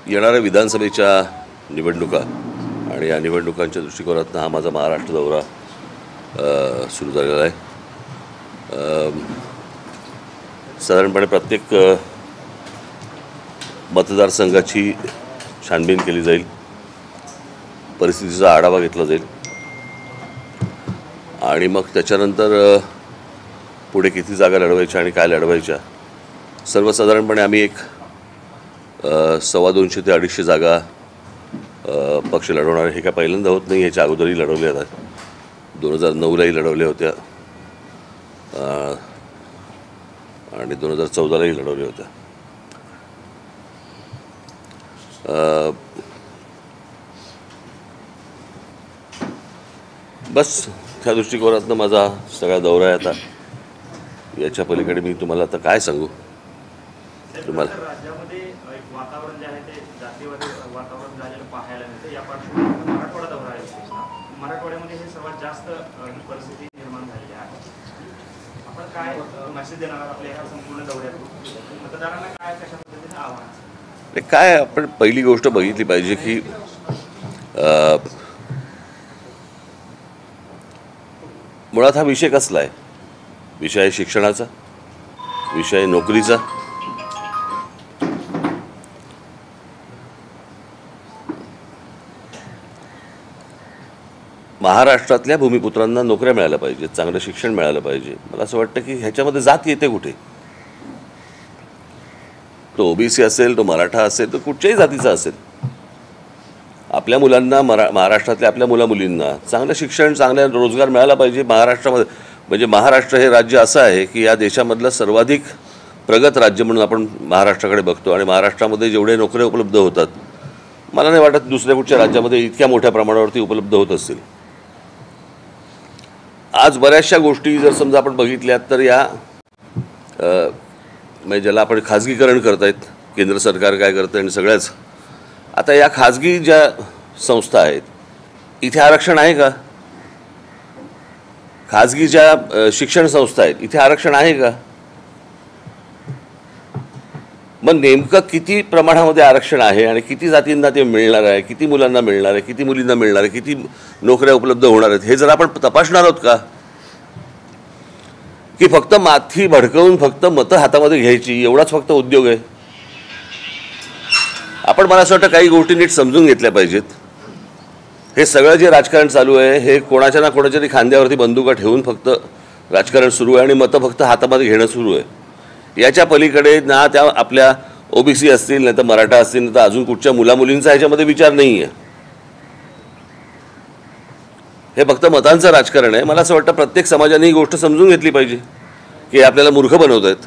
येणाऱ्या विधानसभेच्या निवडणुका आणि या निवडणुकांच्या दृष्टिकोनातून हा माझा महाराष्ट्र दौरा सुरू झालेला आहे। साधारणपणे प्रत्येक मतदारसंघाची छानबीन केली जाईल, परिस्थितीचा आढावा घेतला जाईल आणि मग त्याच्यानंतर पुढे किती जागा लढवायच्या आणि काय लढवायच्या सर्वसाधारणपणे आम्ही एक 250 ते 250 जागा पक्ष लढवणार। हे काय पहिल्यांदा होत नाही, याच्या अगोदरही लढवले आहेत। 2009लाही लढवल्या होत्या आणि 2014लाही लढवल्या होत्या। बस त्या दृष्टिकोनातून माझा सगळा दौरा आहे। आता याच्या पलीकडे मी तुम्हाला आता काय सांगू तुम्हाला। राज्यामध्ये एक वातावरण जे आहे ते जातीवादी वातावरण झालेलं पाहायला मिळतं। या पार्श्वभूमीवर मराठवाडा दौरा आहे, मराठवाड्यामध्ये हे सर्वात जास्त परिस्थिती निर्माण झालेली आहे। आपण काय मेसेज देणार आहात आपल्या या संपूर्ण दौऱ्यातून मतदारांना, काय कशा पद्धतीने आव्हान? काय आपण पहिली गोष्ट बघितली पाहिजे की मुळात हा विषय कसला आहे। विषय आहे शिक्षणाचा, विषय आहे नोकरीचा, महाराष्ट्रातल्या भूमिपुत्रांना नोकऱ्या मिळाल्या पाहिजेत, चांगलं शिक्षण मिळालं पाहिजे। मला असं वाटतं की ह्याच्यामध्ये जात येते कुठे? तो ओबीसी असेल, तो मराठा असेल, तो कुठच्याही जातीचा असेल, आपल्या मुलांना महाराष्ट्रातल्या आपल्या मुलामुलींना चांगलं शिक्षण, चांगला रोजगार मिळाला पाहिजे। महाराष्ट्रामध्ये म्हणजे महाराष्ट्र हे राज्य असं आहे की या देशामधलं सर्वाधिक प्रगत राज्य म्हणून आपण महाराष्ट्राकडे बघतो आणि महाराष्ट्रामध्ये जेवढे नोकऱ्या उपलब्ध होतात, मला नाही वाटत दुसऱ्या कुठच्या राज्यामध्ये इतक्या मोठ्या प्रमाणावरती उपलब्ध होत असतील। आज बऱ्याचशा गोष्टी जर समजा आपण बघितल्यात तर या म्हणजे ज्याला आपण खाजगीकरण करतायत, केंद्र सरकार काय करतं आणि सगळ्याच, आता या खाजगी ज्या संस्था आहेत इथे आरक्षण आहे का? खाजगी ज्या शिक्षण संस्था आहेत इथे आरक्षण आहे का? मग नेमकं किती प्रमाणामध्ये आरक्षण आहे आणि किती जातींना ते मिळणार आहे, किती मुलांना मिळणार आहे, किती मुलींना मिळणार आहे, किती नोकऱ्या उपलब्ध होणार आहेत, हे जर आपण तपासणार आहोत का? की फक्त माथी भडकवून फक्त मतं हातामध्ये घ्यायची एवढाच फक्त उद्योग आहे? आपण मला असं वाटतं काही गोष्टी नीट समजून घेतल्या पाहिजेत। हे सगळं जे राजकारण चालू आहे हे कोणाच्या ना कोणाच्या तरी खांद्यावरती बंदुका ठेवून फक्त राजकारण सुरू आहे आणि मतं फक्त हातामध्ये घेणं सुरू आहे। याच्या पलीकडे ना त्या आपल्या ओबीसी असतील, नाही तर मराठा असतील, नाही तर अजून कुठच्या मुलामुलींचा ह्याच्यामध्ये विचार नाही आहे। हे फक्त मतांचं राजकारण आहे। मला असं वाटतं प्रत्येक समाजाने ही गोष्ट समजून घेतली पाहिजे की आपल्याला मूर्ख बनवत आहेत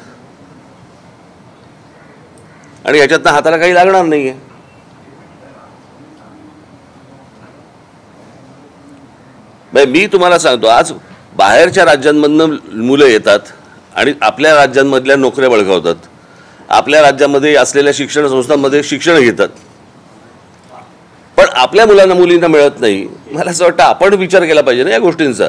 आणि ह्याच्यातनं हाताला काही लागणार नाही आहे। मी तुम्हाला सांगतो, आज बाहेरच्या राज्यांमधनं मुलं येतात आणि आपल्या राज्यांमधल्या नोकऱ्या बळकावतात, आपल्या राज्यामध्ये असलेल्या शिक्षण संस्थांमध्ये शिक्षण घेतात, पण आपल्या मुलांना मुलींना मिळत नाही। मला असं वाटतं आपण विचार केला पाहिजे ना या गोष्टींचा।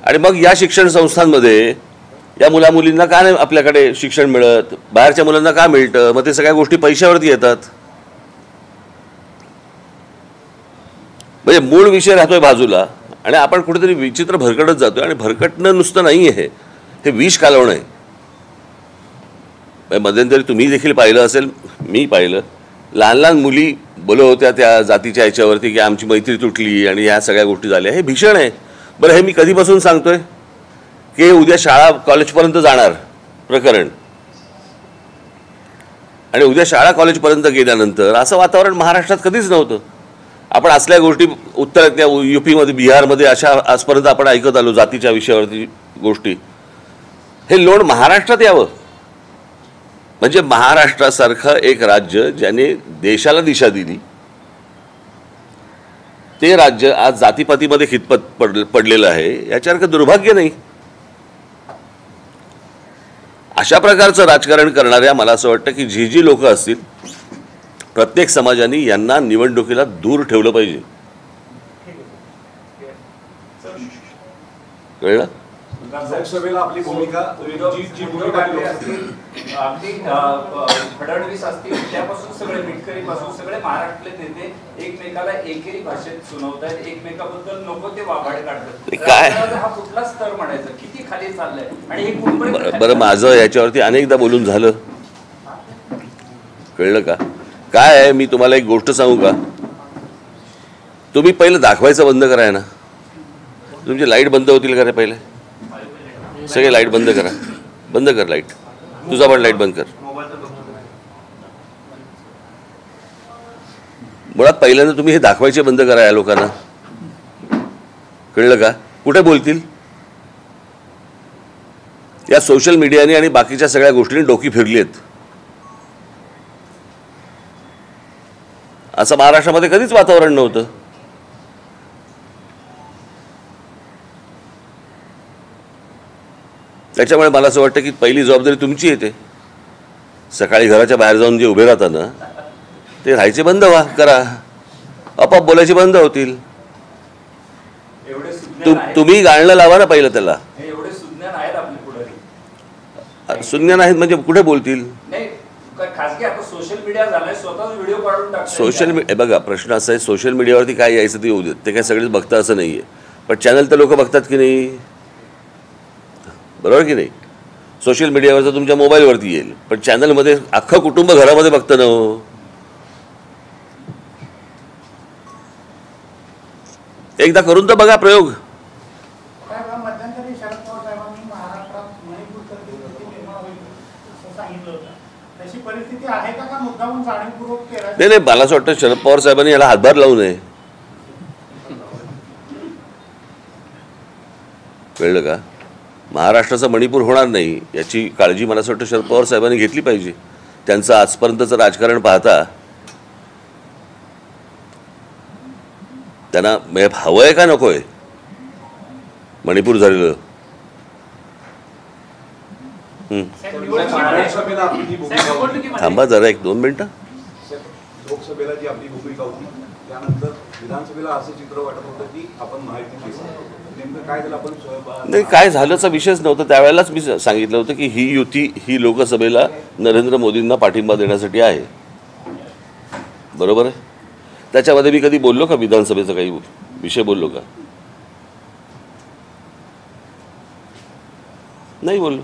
आणि मग या शिक्षण संस्थांमध्ये या मुलामुलींना का नाही आपल्याकडे शिक्षण मिळत, बाहेरच्या मुलांना का मिळतं? मग ते सगळ्या गोष्टी पैशावरती येतात। म्हणजे मूळ विषय राहतोय बाजूला आणि आपण कुठेतरी विचित्र भरकटत जातोय आणि भरकटणं नुसतं नाही आहे, हे विष कालवणं आहे। मध्यंतरी तुम्ही देखील पाहिलं असेल, मी पाहिलं, लहान लहान मुली बोलत होत्या त्या जातीच्या ह्याच्यावरती की आमची मैत्री तुटली आणि ह्या सगळ्या गोष्टी झाल्या। हे भीषण आहे। बरं, हे मी कधीपासून सांगतोय की उद्या शाळा कॉलेजपर्यंत जाणार प्रकरण आणि उद्या शाळा कॉलेजपर्यंत गेल्यानंतर असं वातावरण महाराष्ट्रात कधीच नव्हतं। आपण असल्या गोष्टी उत्तरातल्या यूपीमध्ये, बिहारमध्ये अशा आजपर्यंत आपण ऐकत आलो जातीच्या विषयावरती गोष्टी। हे लोण महाराष्ट्रात यावं म्हणजे महाराष्ट्रासारखं एक राज्य ज्याने देशाला दिशा दिली, ते राज्य आज जातीपातीमध्ये खितपत पडलेलं आहे, याच्यासारखं दुर्भाग्य नाही। अशा प्रकारचं राजकारण करणाऱ्या मला असं वाटतं की जी लोक असतील, प्रत्येक समाजाने यांना निवडणुकीला दूर ठेवलं पाहिजे। कळलं? लोकसभेला आपली भूमिका जी भूमिका अगदी फडणवीस असतील त्यापासून सगळे मिटकरीपासून सगळे महाराष्ट्रातले नेते एकमेकाला एकेरी भाषेत सुनावतात, एकमेकाबद्दल नको ते वाभाडे काढतात. काय हा कुठला स्तर म्हणायचा, किती खाली चाललंय आणि हे कुठपर्यंत? बरं, माझं याच्यावरती अनेकदा बोलून झालं, कळलं का? काय आहे, मी तुम्हाला एक गोष्ट सांगू का? तुम्ही पहिलं दाखवायचं बंद कराय ना. तुमची लाईट बंद होतील का रे? पहिले सगळे लाईट बंद करा, बंद कर लाईट, तुझा पण लाईट बंद कर. मुळात पहिल्यांदा तुम्ही हे दाखवायचे बंद करा या लोकांना, कळलं का? कुठे बोलतील? या सोशल मीडियाने आणि बाकीच्या सगळ्या गोष्टींनी डोकी फिरली आहेत. असं महाराष्ट्रामध्ये कधीच वातावरण नव्हतं. त्याच्यामुळे मला असं वाटतं की पहिली जबाबदारी तुमची येते. सकाळी घराच्या बाहेर जाऊन जे उभे राहतात ना, ते राहायचे बंद करा, आपोआप बोलायचे बंद होतील. तुम्ही गाणं लावा ना पहिलं त्याला. एवढे सुज्ञान आहेत आपले पुढारी. सुज्ञान आहेत म्हणजे कुठे बोलतील? खासगी आता सोशल मीडिया झालाय, स्वतःच व्हिडिओ काढून टाकतात. सोशल मीडिया बघा, प्रश्न असा आहे, सोशल मीडियावरती काय यायचं ते येऊ देत, ते काय सगळेच बघतात असं नाही आहे. पण चॅनल तर लोक बघतात की नाही, बरोबर की नाही? सोशल मीडियावरचं तुमच्या मोबाईलवरती येईल, पण चॅनलमध्ये अख्खं कुटुंब घरामध्ये बघतं ना. एकदा करून तर बघा प्रयोग. नाही, मला असं वाटतं शरद पवार साहेबांनी याला हातभार लावू नये, कळलं का? महाराष्ट्राचा मणिपूर होणार नाही याची काळजी मला असं वाटतं शरद पवार साहेबांनी घेतली पाहिजे. त्यांचं आजपर्यंतचं राजकारण पाहता त्यांना हवं आहे का नको आहे मणिपूर झालेलं? थांबा जरा 1-2 मिनिटं. लोकसभेला जी आपली भूमिका होती त्यानंतर विधानसभेला असं चित्र वाटत होतं की आपण माहिती नेमकं काय झालं, आपण नाही, काय झाल्याचा विषयच नव्हता. त्यावेळेलाच मी सांगितलं होतं की ही युती ही लोकसभेला नरेंद्र मोदींना पाठिंबा देण्यासाठी आहे, बरोबर आहे? त्याच्यामध्ये मी कधी बोललो का विधानसभेचा काही विषय बोललो का? नाही बोललो.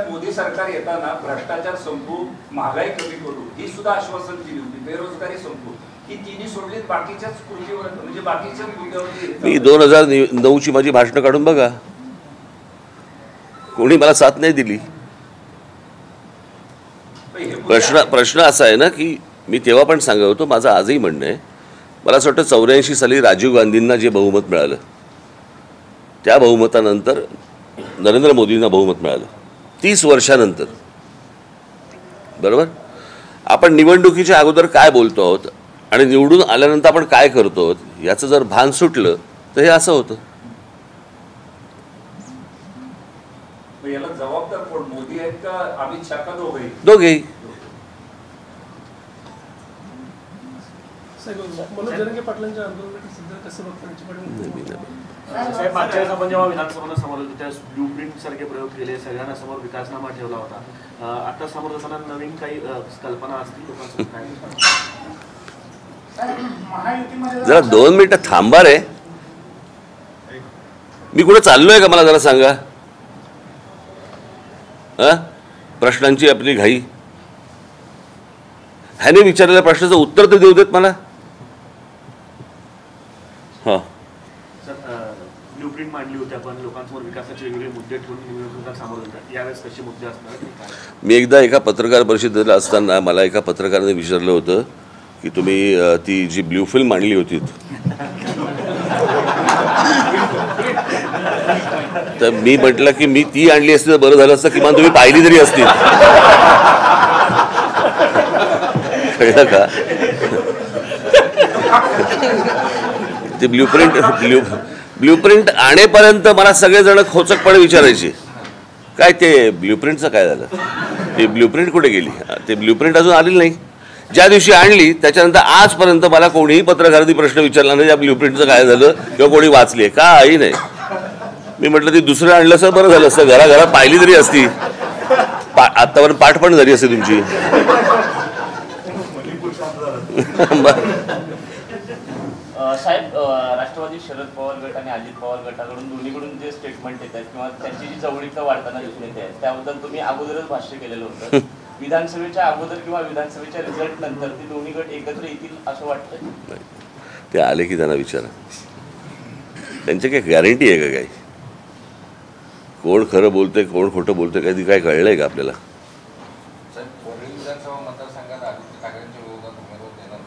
मोदी सरकार येताना भ्रष्टाचार संपू, महागाई कमी करू ही सुद्धा आश्वासन दिली होती, बेरोजगारी संपू, ही तिन्ही सोडली. बाकीच्याच कृतीवर म्हणजे बाकीच्या मुद्द्यावरती मी 2009ची माझी भाषणं काढून बघा, कोणी मला साथ नाही दिली. प्रश्न असा आहे ना की मी तेव्हा पण सांगत होतो, माझं आजही म्हणणं आहे, मला असं वाटतं 84 साली राजीव गांधींना जे बहुमत मिळालं त्या बहुमतानंतर नरेंद्र मोदींना बहुमत मिळालं 30 वर्षानंतर, बरोबर? आपण निवडणुकीच्या अगोदर काय बोलतो आहोत आणि निवडून आल्यानंतर आपण काय करतो याचं जर भान सुटलं तर हे असं होतं. याला जबाबदार कोण, मोदी आहेत का अमित शहा का दोघेही? दोघेही. आपण जेव्हा विधानसभेला समोर होतो त्या ब्लूप्रिंट सारखे प्रयोग केले, सगळ्यांना समोर विकासनामा ठेवला होता. आता समोर जाताना नवीन काही कल्पना असतील लोकांसमोर काय? जरा 2 मिनिटं थांबा रे. मी कुठे चाललोय का मला जरा सांगा? प्रश्नांची आपली घाई. ह्याने विचारलेल्या प्रश्नाचं उत्तर तर देऊ देत मला. हा, ब्लूप्रिंट मांडली होती आपण, लोकांसमोर विकासाचे वेगवेगळे मुद्दे ठेवून निवडणुका सामोरं जातात. यावेळेस कसे मुद्दे असणार? मी एकदा एका पत्रकार परिषदेला असताना मला एका पत्रकाराने विचारलं होतं की तुम्ही ती जी ब्ल्यू फिल्म आणली होती तर मी म्हटलं की मी ती आणली असती तर बरं झालं असतं, किमान तुम्ही पाहिली तरी असती. कळलं का? ते ब्ल्यूप्रिंट आणेपर्यंत मला सगळेजण खोचकपणे विचारायचे काय ते ब्ल्यूप्रिंटचं काय झालं, ते ब्ल्यूप्रिंट कुठे गेली. ते ब्ल्यूप्रिंट अजून आलेली नाही. ज्या दिवशी आणली त्याच्यानंतर आजपर्यंत मला कोणीही पत्रकारांनी प्रश्न विचारला नाही या ब्ल्यूप्रिंटचं काय झालं किंवा कोणी वाचली आहे काही नाही. मी म्हटलं ती दुसरं आणलं असं बरं झालं असतं, घराघरात पाहिली तरी असती, आतापर्यंत पाठ पण झाली असते तुमची. साहेब, राष्ट्रवादी शरद पवार गट आणि अजित पवार गटाकडून दोन्हीकडून जे स्टेटमेंट येत आहेत किंवा त्यांची जी जवळीकता वाढताना दिसून येते आहे, त्याबद्दल तुम्ही अगोदरच भाष्य केलेलं होतं. विधानसभेच्या अगोदर किंवा विधानसभेच्या रिझल्ट नंतर ते दोन्ही गट एकत्र येतील असं वाटतं? ते आले की त्यांना विचारा, त्यांची काही गॅरंटी आहे का? काही कोण खरं बोलतंय कोण खोटं बोलतंय काही काय कळलंय का आपल्याला? वरळी विधानसभा मतदारसंघात आदित्य ठाकरेंच्या विरोधात उमेदवार देणार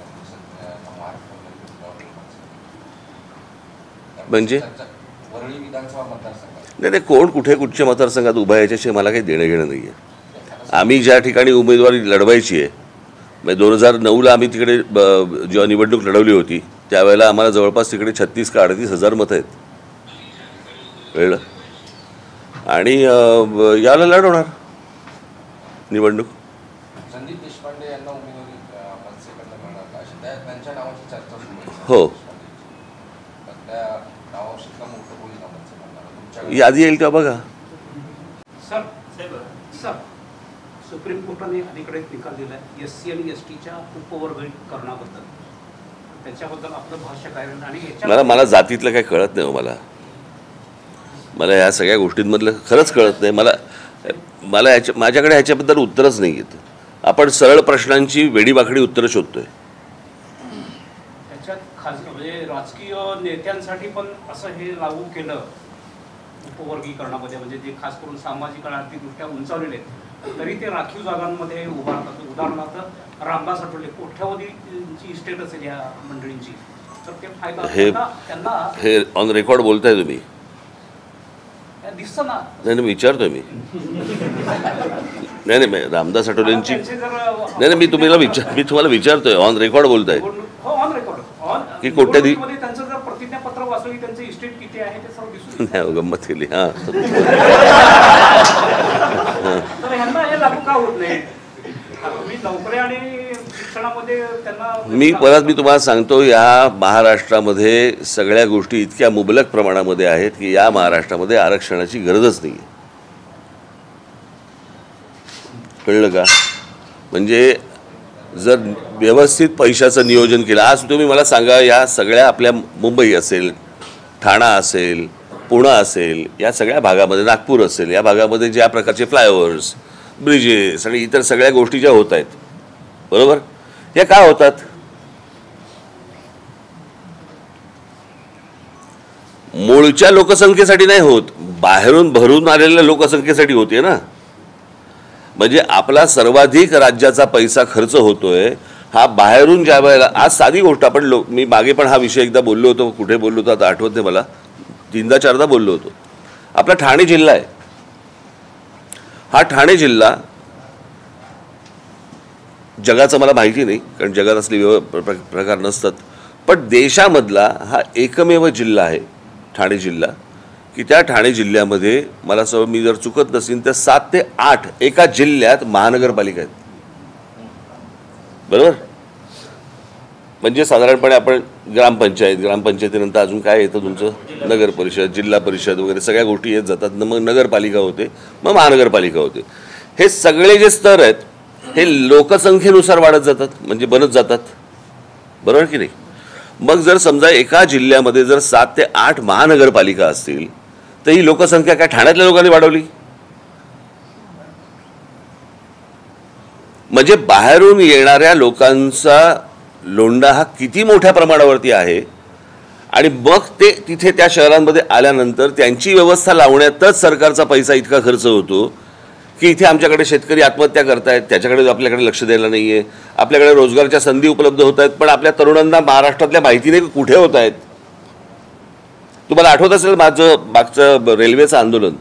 म्हणजे वरळी विधानसभा मतदारसंघात नाही, कोण कुठे कुठच्या मतदारसंघात उभा याच्याशी मला काही देणं घेणं नाही आहे. आम्ही ज्या ठिकाणी उमेदवारी लढवायची आहे, म्हणजे 2009ला आम्ही तिकडे जेव्हा निवडणूक लढवली होती त्यावेळेला आम्हाला जवळपास तिकडे 36 का 38 हजार मतं आहेत, कळलं? आणि याला लढवणार निवडणूक. संदीप देशपांडे यांना उमेदवारी मनसेकडनं मिळणार अशी त्यांच्या नावाची चर्चा सुरू आहे. हो, त्या नावावर शिक्कामोर्तब होईल ना मनसेकडनं? यादी येईल तेव्हा बघा. सर, सुप्रीम कोर्टाने अलीकडे निकाल दिला आहे SC आणि STच्या उपवर्गीकरणाबद्दल, त्याच्याबद्दल आपलं भाष्य काय? आणि मला जातीतलं काही कळत नाही हो. मला ह्या सगळ्या गोष्टींमधलं खरंच कळत नाही. मला माझ्याकडे ह्याच्याबद्दल उत्तरच नाही येत. आपण सरळ प्रश्नांची वेडीवाकडी उत्तरं शोधतोय. त्याच्यात खासगी म्हणजे राजकीय नेत्यांसाठी पण असं हे लागू केलं उपवर्गीकरणामध्ये, म्हणजे जे खास करून सामाजिक आणि आर्थिकदृष्ट्या उंचावलेले आहेत तरी ते राखीव जागांमध्ये उभारतात. उदाहरणार्थ रामदास आठवले कोट्यावधीची इस्टेट असेल या मंडळींची, तर ते फायदा त्यांना हे ऑन रेकॉर्ड बोलताय तुम्ही? दिसतं ना. नाही, विचारतोय मी. नाही, रामदास आठवलेंची नाही, मी तुम्हाला विचारतोय. ऑन रेकॉर्ड बोलताय ऑन रेकॉर्ड की कोट्याधी त्यांचं जर प्रतिज्ञापत्र वाचलं की त्यांचं इस्टेट किती आहे ते सर्व दिसून नाही, गंमत केली. हां, तर ह्यांना हे लागू का होत नाही? तुम्ही नोकऱ्या आणि शिक्षणामध्ये त्यांना मी तुम्हाला सांगतो, या महाराष्ट्रामध्ये सगळ्या गोष्टी इतक्या मुबलक प्रमाणामध्ये आहेत की या महाराष्ट्रामध्ये आरक्षणाची गरजच नाही. कळलं का? म्हणजे जर व्यवस्थित पैशाचं नियोजन केलं, आज तुम्ही मला सांगा, या सगळ्या आपल्या मुंबई असेल, ठाणा असेल, पुणे असेल, या सगळ्या भागामध्ये, नागपूर असेल, या भागामध्ये ज्या प्रकारचे फ्लायओव्हर्स, ब्रिजेस आणि इतर सगळ्या गोष्टी ज्या होत आहेत, बरोबर, या काय होतात? मूळच्या लोकसंख्येसाठी नाही होत, बाहेरून भरून आलेल्या लोकसंख्येसाठी होते ना. म्हणजे आपला सर्वाधिक राज्याचा पैसा खर्च होतोय हा बाहेरून ज्या वेळेला. आज साधी गोष्ट, आपण मी मागे पण हा विषय एकदा बोललो होतो, कुठे बोललो होतो आता आठवत नाही मला, 3दा-4दा बोललो होतो. आपला ठाणे जिल्हा आहे, हा ठाणे जिल्हा जगाचं मला माहिती नाही, कारण जगात असले प्रकार नसतात, पण देशामधला हा एकमेव जिल्हा आहे ठाणे जिल्हा, की त्या ठाणे जिल्ह्यामध्ये मला मी जर चुकत नसेल तर 7 ते 8 एका जिल्ह्यात महानगरपालिका आहेत, बरोबर. म्हणजे साधारणपणे आपण ग्रामपंचायतीनंतर अजून काय येतं तुमचं, नगर परिषद, जिल्हा परिषद वगैरे सगळ्या गोष्टी येत जातात. मग नगरपालिका होते, मग महानगरपालिका होते. हे सगळे जे स्तर आहेत हे लोकसंख्येनुसार वाढत जातात, म्हणजे बनत जातात, बरोबर की नाही. मग जर समजा एका जिल्ह्यामध्ये जर 7 ते 8 महानगरपालिका असतील तर ही लोकसंख्या काय ठाण्यातल्या लोकांनी वाढवली? म्हणजे बाहेरून येणाऱ्या लोकांचा लोंढा हा किती मोठ्या प्रमाणावरती आहे. आणि मग ते तिथे त्या शहरांमध्ये आल्यानंतर त्यांची व्यवस्था लावण्यातच सरकारचा पैसा इतका खर्च होतो की इथे आमच्याकडे शेतकरी आत्महत्या करतायत, त्याच्याकडे आपल्याकडे लक्ष द्यायला नाही आहे. आपल्याकडे रोजगाराच्या संधी उपलब्ध होत आहेत, पण आपल्या तरुणांना महाराष्ट्रातल्या माहिती नाही कुठे होत आहेत. तुम्हाला आठवत असेल मागचं रेल्वेचं आंदोलन,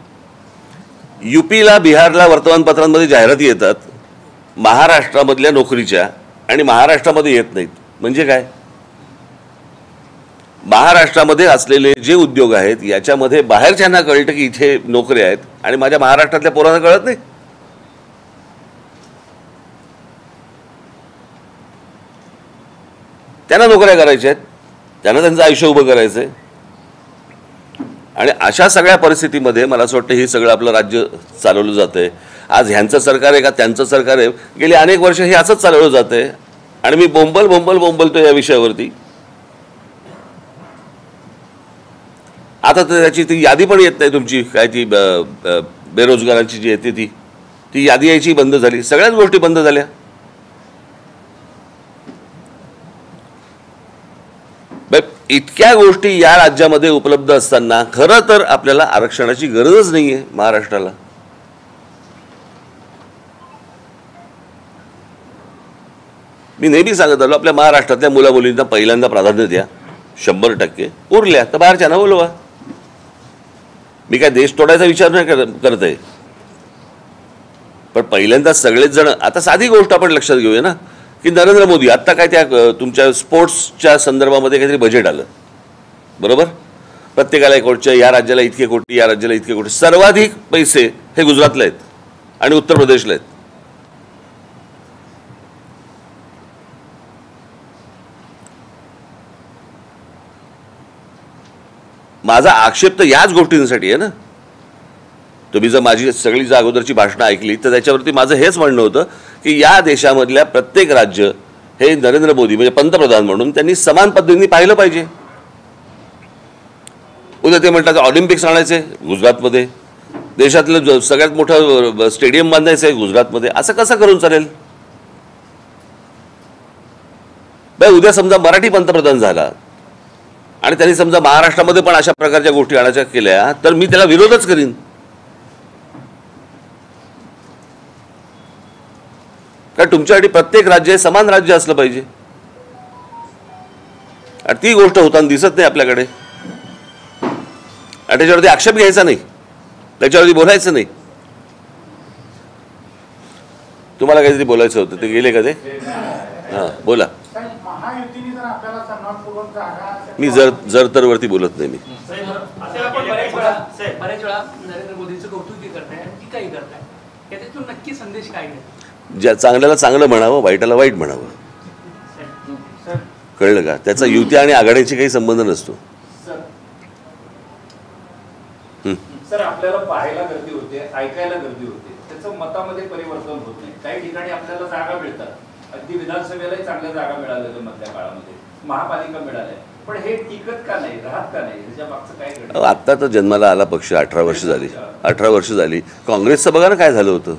UPला, बिहारला वर्तमानपत्रांमध्ये जाहिराती येतात महाराष्ट्रामधल्या नोकरीच्या, आणि महाराष्ट्रामध्ये येत नाहीत. म्हणजे काय? महाराष्ट्रामध्ये असलेले जे उद्योग आहेत याच्यामध्ये बाहेरच्यांना कळतं की इथे नोकऱ्या आहेत, आणि माझ्या महाराष्ट्रातल्या पोरांना कळत नाही. त्यांना नोकऱ्या करायच्या आहेत, त्यांना त्यांचं आयुष्य उभं करायचं आहे. आणि अशा सगळ्या परिस्थितीमध्ये मला असं वाटतं हे सगळं आपलं राज्य चालवलं जातं आहे. आज ह्यांचं सरकार आहे का त्यांचं सरकार आहे, गेली अनेक वर्ष हे असंच चालवलं जातं आहे. आणि मी बोंबलतो या विषयावरती. आता तर त्याची ती यादी पण येत नाही तुमची, काय ती बेरोजगारांची जी येते ती यादी यायची बंद झाली. सगळ्याच गोष्टी बंद झाल्या. इतक्या गोष्टी या राज्यामध्ये उपलब्ध असताना खरं तर आपल्याला आरक्षणाची गरजच नाही आहे महाराष्ट्राला. मी नेहमी सांगत आलो आपल्या महाराष्ट्रातल्या मुलामुलींना पहिल्यांदा प्राधान्य द्या, 100%. उरल्या तर बाहेरच्यांना बोलवा. मी काय देश तोडायचा विचार नाही करत आहे, पण पहिल्यांदा सगळेच जण. आता साधी गोष्ट आपण लक्षात घेऊया ना, की नरेंद्र मोदी आत्ता काय त्या तुमच्या स्पोर्ट्सच्या संदर्भामध्ये काहीतरी बजेट आलं, बरोबर. प्रत्येकाला 1 कोटी, या राज्याला इतके कोटी, या राज्याला इतके कोटी. सर्वाधिक पैसे हे गुजरातला आहेत आणि उत्तर प्रदेशला आहेत. माझा आक्षेप तर याच गोष्टींसाठी आहे ना. तुम्ही जर माझी सगळी जर अगोदरची भाषणं ऐकली तर त्याच्यावरती माझं हेच म्हणणं होतं की या देशामधल्या प्रत्येक राज्य हे नरेंद्र मोदी म्हणजे पंतप्रधान म्हणून त्यांनी समान पद्धतीने पाहिलं पाहिजे. उद्या ते म्हणतात ऑलिम्पिक्स आणायचे गुजरातमध्ये, देशातलं सगळ्यात मोठं स्टेडियम बांधायचं आहे गुजरातमध्ये. असं कसं करून चालेल? उद्या समजा मराठी पंतप्रधान झाला आणि त्यांनी समजा महाराष्ट्रामध्ये पण अशा प्रकारच्या गोष्टी आणायच्या केल्या तर मी त्याला विरोधच करीन. कारण तुमच्यासाठी प्रत्येक राज्य हे समान राज्य असलं पाहिजे आणि ती गोष्ट होताना दिसत नाही आपल्याकडे. आणि त्याच्यावरती आक्षेप घ्यायचा नाही, त्याच्यावरती बोलायचं नाही. तुम्हाला काहीतरी बोलायचं होतं, ते गेले का ते? हां बोला. मी जर तर वरती बोलत नाही. मी बऱ्याच वेळा नरेंद्र मोदींचं कौतुक करताय आणि टीकाही करताय, त्याच्यातून नक्की संदेश काय आहे? ज्या चांगल्याला चांगलं म्हणावं, वाईटाला वाईट म्हणावं. कळलं का? त्याचा युती आणि आघाडीशी काही संबंध नसतो. सर आपल्याला पाहायला गर्दी होते, ऐकायला गर्दी होते, त्याचं मतामध्ये परिवर्तन होत नाही. काही ठिकाणी आपल्याला जागा मिळतात, अगदी विधानसभेलाही चांगल्या जागा मिळाल्या मधल्या काळामध्ये, महापालिका मिळाल्या, पण हे टिकत का नाही, राहत का नाही, त्याच्या मागचं काय घडलं? आता तर जन्माला आला पक्ष 18 वर्ष झाली. 18 वर्ष झाली. काँग्रेसचं बघा ना काय झालं होतं.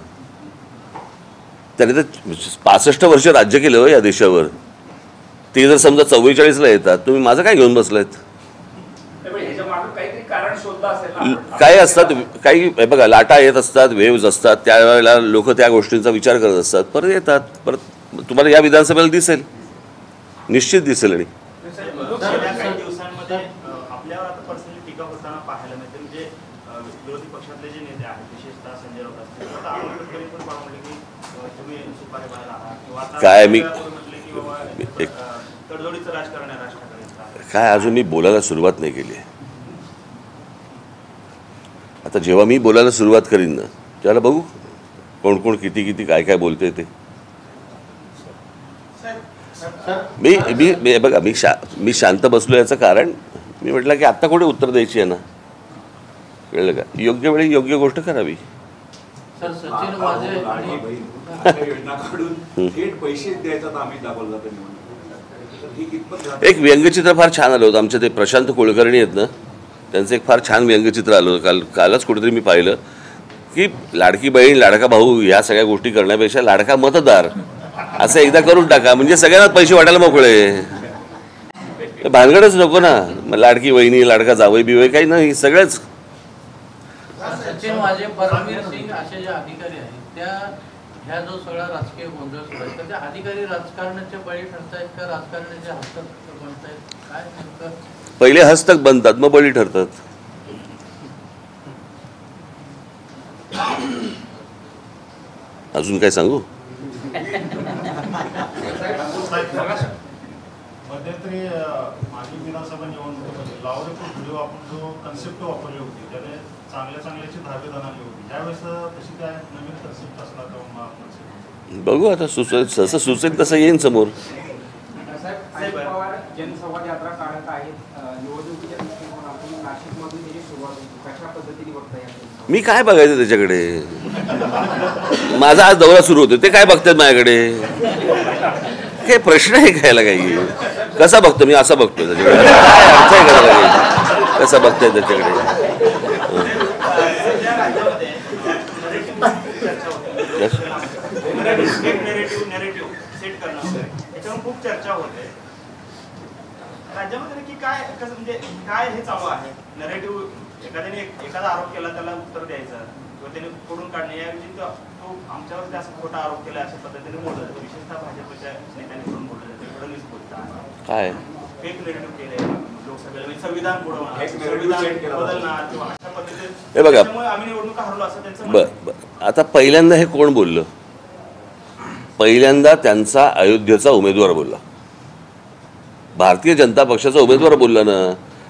त्याने तर 65 वर्ष राज्य केलं या देशावर. ते जर समजा 44ला येतात, तुम्ही माझं काय घेऊन बसलायत? काय असतात काही बघा, लाटा येत असतात, वेव्ज असतात, त्यावेळेला लोक त्या गोष्टींचा विचार करत असतात, परत येतात. परत तुम्हाला या विधानसभेला दिसेल, निश्चित दिसेल. आणि काही दिवसांमध्ये आपल्यावर आता पर्सनली टीका होताना पाहायला मिळते. म्हणजे विरोधी पक्षातले जे नेते आहेत, विशेषतः संजय राऊत असतील, आता आपण पण म्हटले की तुम्ही सुपारी बाहेर आहात किंवा काय मी म्हटले की बाबा तडजोडीचं राजकारण आहे राज ठाकरेंचं. काय अजून मी बोलायला सुरुवात नाही केली आहे. आता जेव्हा मी बोलायला सुरुवात करीन ना त्याला बघू कोण कोण किती किती काय काय बोलते ते. मी बघा मी शांत बसलो याचं कारण मी म्हटलं की आत्ता कुठे उत्तर द्यायची आहे ना. कळलं का? योग्य वेळी योग्य गोष्ट करावी. योजना काढून थेट पैसे द्यायचा आम्ही दाखवलं जातं. एक व्यंगचित्र फार छान आलं होतं. आमचे ते प्रशांत कुलकर्णी आहेत ना, त्यांचं एक फार छान व्यंगचित्र आलं होतं. कालच कुठेतरी मी पाहिलं की लाडकी बहीण लाडका भाऊ ह्या सगळ्या गोष्टी करण्यापेक्षा लाडका मतदार असं एकदा करून टाका, म्हणजे सगळ्यांना पैसे वाटायला मोकळे. भानगडच नको ना. मग लाडकी बहिणी लाडका जावई बिवई काही नाही, सगळंच. सचिन वाजे, परमवीर सिंग असे जे अधिकारी आहेत त्या ह्या जो सगळा राजकीय गोंधळ सुरू आहे, त्या अधिकारी राजकारणाचे बळी ठरतायत का राजकारणाचे हस्तक्षेप बनतायत? काय नेमकं? पहिले हस्तक बनतात मग बळी ठरतात. अजून काय सांगू? मध्यंतरी मागील विधानसभा निवडणुकीमध्ये लावरेपूर व्हिडिओ आपण जो कन्सेप्ट वापरली होती त्याने चांगल्याची धावे जाणवली होती. त्यावेळेस तशी काय नवीन कन्सेप्ट असला तर बघू आता जसं सुचेल तसं येईन समोर. पवार जनसंवाद यात्रा काढत आहेत. निवडणुकीच्या दृष्टीकोन आपण नाशिकमधून त्याची सुरुवात मी काय बघायचं त्याच्याकडे? माझा आज दौरा सुरू होतो, ते काय बघतात माझ्याकडे? काय प्रश्न आहे घ्यायला? काही कसा बघतो मी? असा बघतो त्याच्याकडे. काय अर्थ आहे का त्याला? कसा बघताय त्याच्याकडे? खूप चर्चा होते राज्यामध्ये नक्की काय कसं म्हणजे काय हे चालू आहे नरेटिव्ह एखाद्याने एखादा आरोप केला त्याला उत्तर द्यायचं किंवा त्याने खोडून काढणे याऐवजी तो आमच्यावर जास्त खोटा आरोप केला अशा पद्धतीने बोललं जातं विशेषतः भाजपच्या नेत्यांनी करून बोललं जातं फडणवीस बोलतात काय फेक नेरेटिव्ह केले लोकसभेला संविधान बुडवणार बदलणार किंवा अशा पद्धतीने हे बघा आम्ही निवडणुका हरलो असं त्यांचं बरं आता पहिल्यांदा हे कोण बोललं? पहिल्यांदा त्यांचा अयोध्येचा उमेदवार बोलला, भारतीय जनता पक्षाचा उमेदवार बोलला ना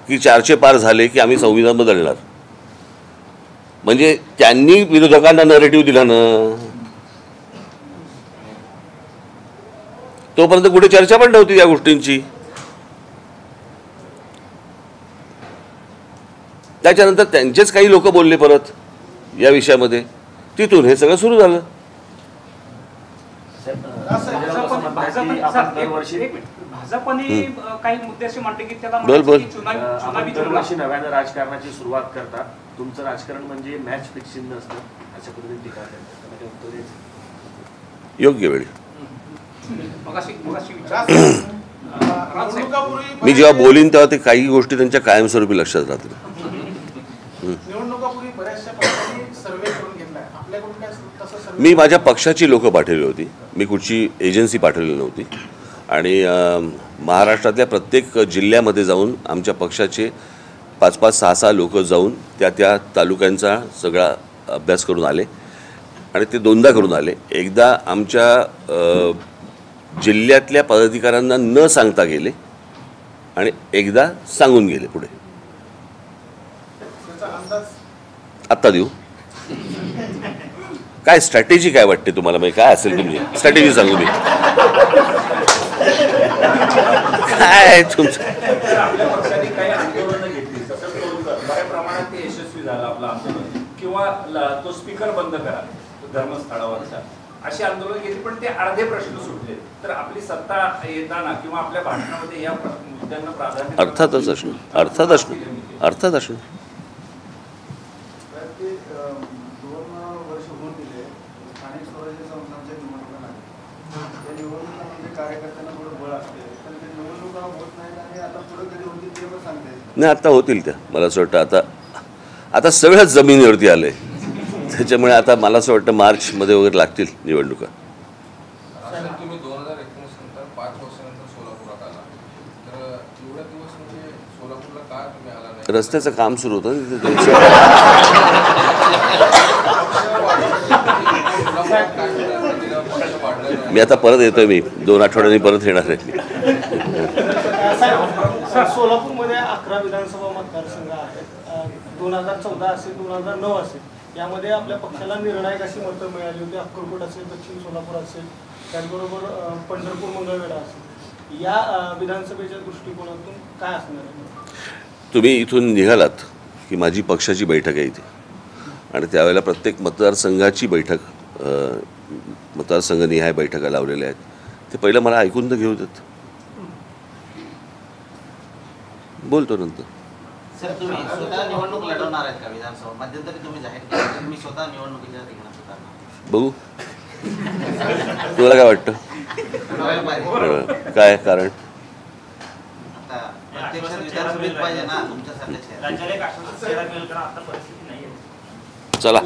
की 400 पार झाले की आम्ही संविधान बदलणार. म्हणजे त्यांनी विरोधकांना नरेटिव्ह दिला ना, तोपर्यंत कुठे चर्चा पण नव्हती या गोष्टींची. त्याच्यानंतर त्यांचेच काही लोक बोलले परत या विषयामध्ये, तिथून हे सगळं सुरू झालं. भाजपने काही मुद्दे असे मांडले की त्याला दरवर्षी नव्यानं राजकारणाची सुरुवात करतात. तुमचं राजकारण म्हणजे मॅच फिक्सिंग नसतं अशा पद्धतीने टीका करतात. योग्य वेळी मी जेव्हा बोलीन तेव्हा ते काही गोष्टी त्यांच्या कायमस्वरूपी लक्षात राहतील. मी माझ्या पक्षाची लोकं पाठवली होती, मी कुठची एजन्सी पाठवली नव्हती. आणि महाराष्ट्रातल्या प्रत्येक जिल्ह्यामध्ये जाऊन आमच्या पक्षाचे 5-5, 6-6 लोक जाऊन त्या तालुक्यांचा सगळा अभ्यास करून आले. आणि ते 2दा करून आले. एकदा आमच्या जिल्ह्यातल्या पदाधिकाऱ्यांना न सांगता गेले आणि एकदा सांगून गेले पुढे. आत्ता देऊ काय स्ट्रॅटेजी काय वाटते तुम्हाला? म्हणजे काय असेल तुमची स्ट्रॅटेजी सांगू मी काय तुमचं? आपल्या पक्षाने काही आंदोलनं घेतली बऱ्या प्रमाणात ते यशस्वी झालं आपलं आंदोलन किंवा तो स्पीकर बंद करा धर्मस्थळावरचा अशी आंदोलन घेतली पण ते अर्धे प्रश्न सुटले. तर आपली सत्ता येताना किंवा आपल्या भाषणामध्ये या मुद्द्यांना प्राधान्य अर्थातच असणं अर्थात असणं. नाही आता होतील त्या, मला असं वाटतं आता सगळं जमिनीवरती आलंय. त्याच्यामुळे आता मला असं वाटतं मार्चमध्ये वगैरे लागतील निवडणुका. तुम्ही 2019 नंतर 5 वर्षानंतर सोलापुरात आला, तर एवढ्या दिवस म्हणजे सोलापूरला का तुम्ही आला नाही? रस्त्याचं काम सुरू होतं मी आता परत येतोय, मी 2 आठवड्यांनी परत येणार आहे. सोलापूरमध्ये 11 विधानसभा मतदारसंघ आहेत. 2014 असेल 2009 असेल यामध्ये आपल्या पक्षाला निर्णायक अशी मतं मिळाली होती. अक्कलकोट असेल, दक्षिण सोलापूर असेल, त्याचबरोबर पंढरपूर मंगळवेढा असेल. या विधानसभेच्या दृष्टिकोनातून काय असणार आहे? तुम्ही इथून निघालात की माझी पक्षाची बैठक आहे इथे आणि त्यावेळेला प्रत्येक मतदारसंघाची बैठक मतदारसंघनिहाय बैठका लावलेल्या आहेत. ते पहिलं मला ऐकून तर घेऊ देत, बोलतो नंतर. सर तुम्ही स्वतः निवडणूक लढवणार आहेत का विधानसभा? मध्यंतरी तुम्ही जाहीर केलं की तुम्ही स्वतः निवडणुकीच्या रिंगणात उतरणार. बघू तुला काय वाटतं? काय कारण? आता प्रत्यक्षात विधानसभेत पाहिजे ना तुमच्यासारख्या राज्याला एक आश्वासन द्यायला मिळेल कारण आता परिस्थिती नाही आहे. चला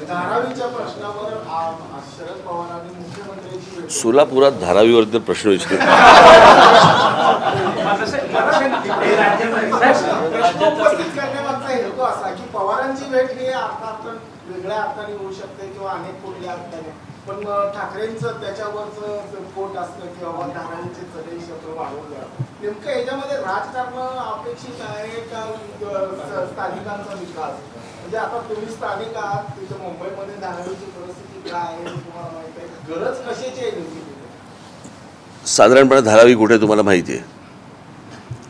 धारावीच्या प्रश्नावर शरद पवारांनी मुख्यमंत्र्यांची सोलापुरात धारावीवर प्रश्न विचारले. हेतू असा की पवारांची भेट ही अर्थात वेगळ्या अर्थाने होऊ शकते किंवा अनेक कुठल्या अर्थाने, पण ठाकरेंचं त्याच्यावरचं पोट असलं किंवा धारावीचे चढई क्षेत्र वाढवलं, नेमकं याच्यामध्ये राजकारण अपेक्षित आहे का स्थानिकांचा विकास? म्हणजे आता तुम्ही स्थानिक आहात, तिथे मुंबईमध्ये धारावीची परिस्थिती काय आहे तुम्हाला माहिती आहे, गरज कशाची आहे नेमकी? साधारणपणे धारावी कुठे तुम्हाला माहिती आहे?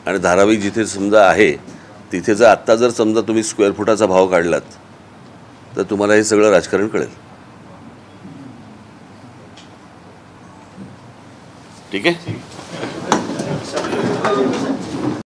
आणि धारावी जिथे समजा आहे तिथे जर आत्ता जर समजा तुम्ही स्क्वेअर फुटाचा भाव काढलात तर तुम्हाला हे सगळं राजकारण कळेल. ठीक आहे.